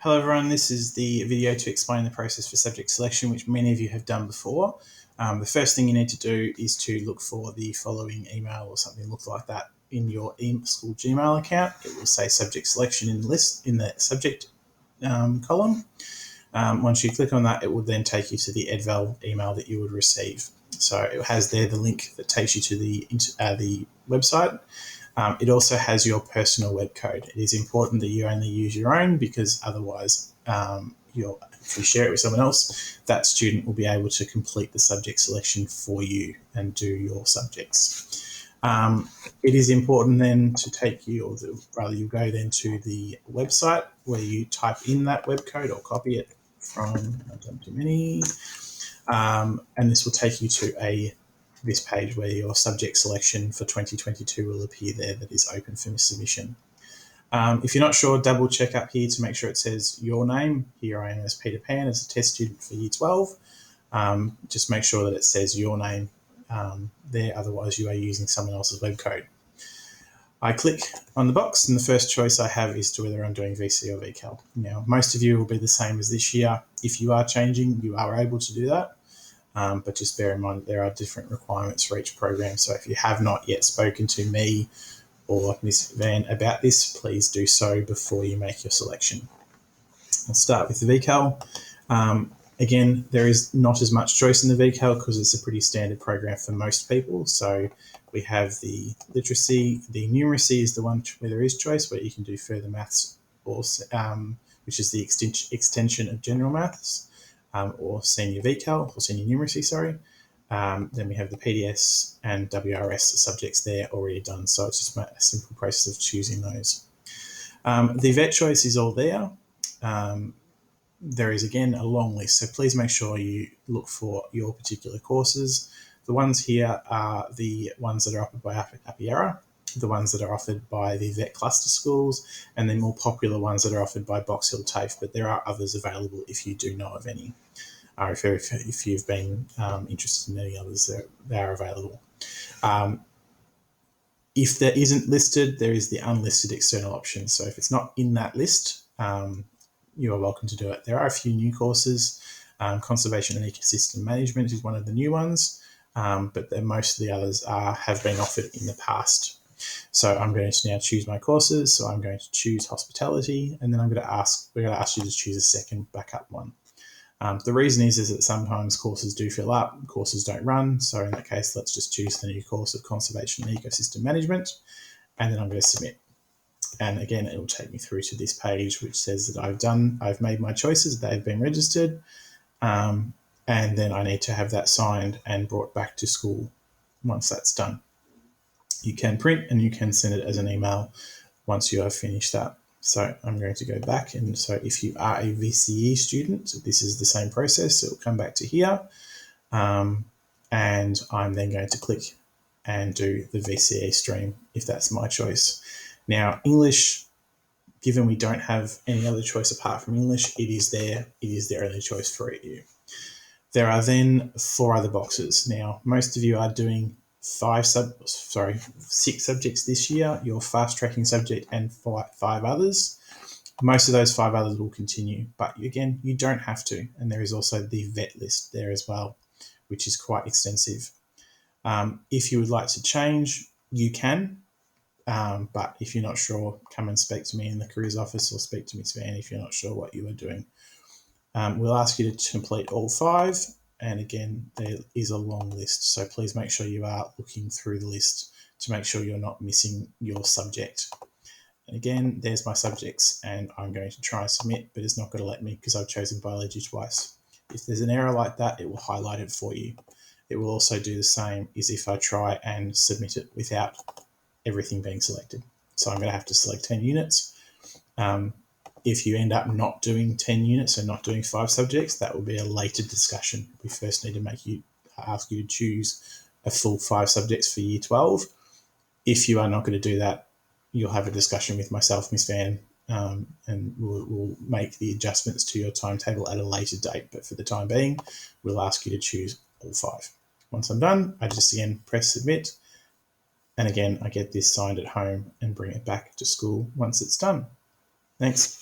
Hello everyone, this is the video to explain the process for subject selection, which many of you have done before. The first thing you need to do is to look for the following email or something look like that in your school Gmail account. It will say subject selection in the list in the subject column. Once you click on that, it will then take you to the Edval email that you would receive. So it has there the link that takes you to the website. It also has your personal web code. It is important that you only use your own because otherwise, if you share it with someone else, that student will be able to complete the subject selection for you and do your subjects. It is important then to take you, rather you go then to the website where you type in that web code or copy it from, not done too many, and this will take you to this page where your subject selection for 2022 will appear there that is open for submission. If you're not sure, double check up here to make sure it says your name. Here I am as Peter Pan as a test student for Year 12. Just make sure that it says your name there, otherwise you are using someone else's web code. I click on the box and the first choice I have is to whether I'm doing VC or VCAL. Now, most of you will be the same as this year. If you are changing, you are able to do that. But just bear in mind that there are different requirements for each program. So if you have not yet spoken to me or Ms. Van about this, please do so before you make your selection. I'll start with the VCAL. Again, there is not as much choice in the VCAL because it's a pretty standard program for most people. So we have the literacy. The numeracy is the one where there is choice, where you can do further maths, or, which is the extension of general maths. Or senior VCAL, or senior numeracy, sorry. Then we have the PDS and WRS subjects there already done. So it's just a simple process of choosing those. The vet choice is all there. There is, again, a long list. So please make sure you look for your particular courses. The ones here are the ones that are offered by Apiara, the ones that are offered by the vet cluster schools, and the more popular ones that are offered by Box Hill TAFE, but there are others available if you do know of any. If you've been interested in any others, they are available. If there isn't listed, there is the unlisted external option. So if it's not in that list, you are welcome to do it. There are a few new courses. Conservation and Ecosystem Management is one of the new ones, but most of the others have been offered in the past. So I'm going to now choose my courses. So I'm going to choose hospitality, and then we're going to ask you to choose a second backup one. The reason is that sometimes courses do fill up, courses don't run. So in that case, let's just choose the new course of Conservation and Ecosystem Management, and then I'm going to submit. And again, it will take me through to this page, which says that I've made my choices, they've been registered, and then I need to have that signed and brought back to school once that's done. You can print and you can send it as an email once you have finished that. So I'm going to go back, and so if you are a VCE student, this is the same process. It will come back to here, and I'm then going to click and do the VCE stream if that's my choice. Now, English, given we don't have any other choice apart from English, it is there. It is the only choice for you. There are then 4 other boxes. Now, most of you are doing 6 subjects this year, your fast tracking subject and 5 others. Most of those 5 others will continue, but again, you don't have to. And there is also the vet list there as well, which is quite extensive. If you would like to change, you can. But if you're not sure, come and speak to me in the careers office or speak to Ms. Van if you're not sure what you are doing. We'll ask you to complete all 5. And again, there is a long list. So please make sure you are looking through the list to make sure you're not missing your subject. And again, there's my subjects, and I'm going to try and submit, but it's not going to let me because I've chosen biology twice. If there's an error like that, it will highlight it for you. It will also do the same as if I try and submit it without everything being selected. So I'm going to have to select 10 units. If you end up not doing 10 units and not doing 5 subjects, that will be a later discussion. We first need to ask you to choose a full 5 subjects for Year 12. If you are not going to do that, you'll have a discussion with myself, Ms. Van, and we'll make the adjustments to your timetable at a later date. But for the time being, we'll ask you to choose all 5. Once I'm done, I just again press submit. And again, I get this signed at home and bring it back to school once it's done. Thanks.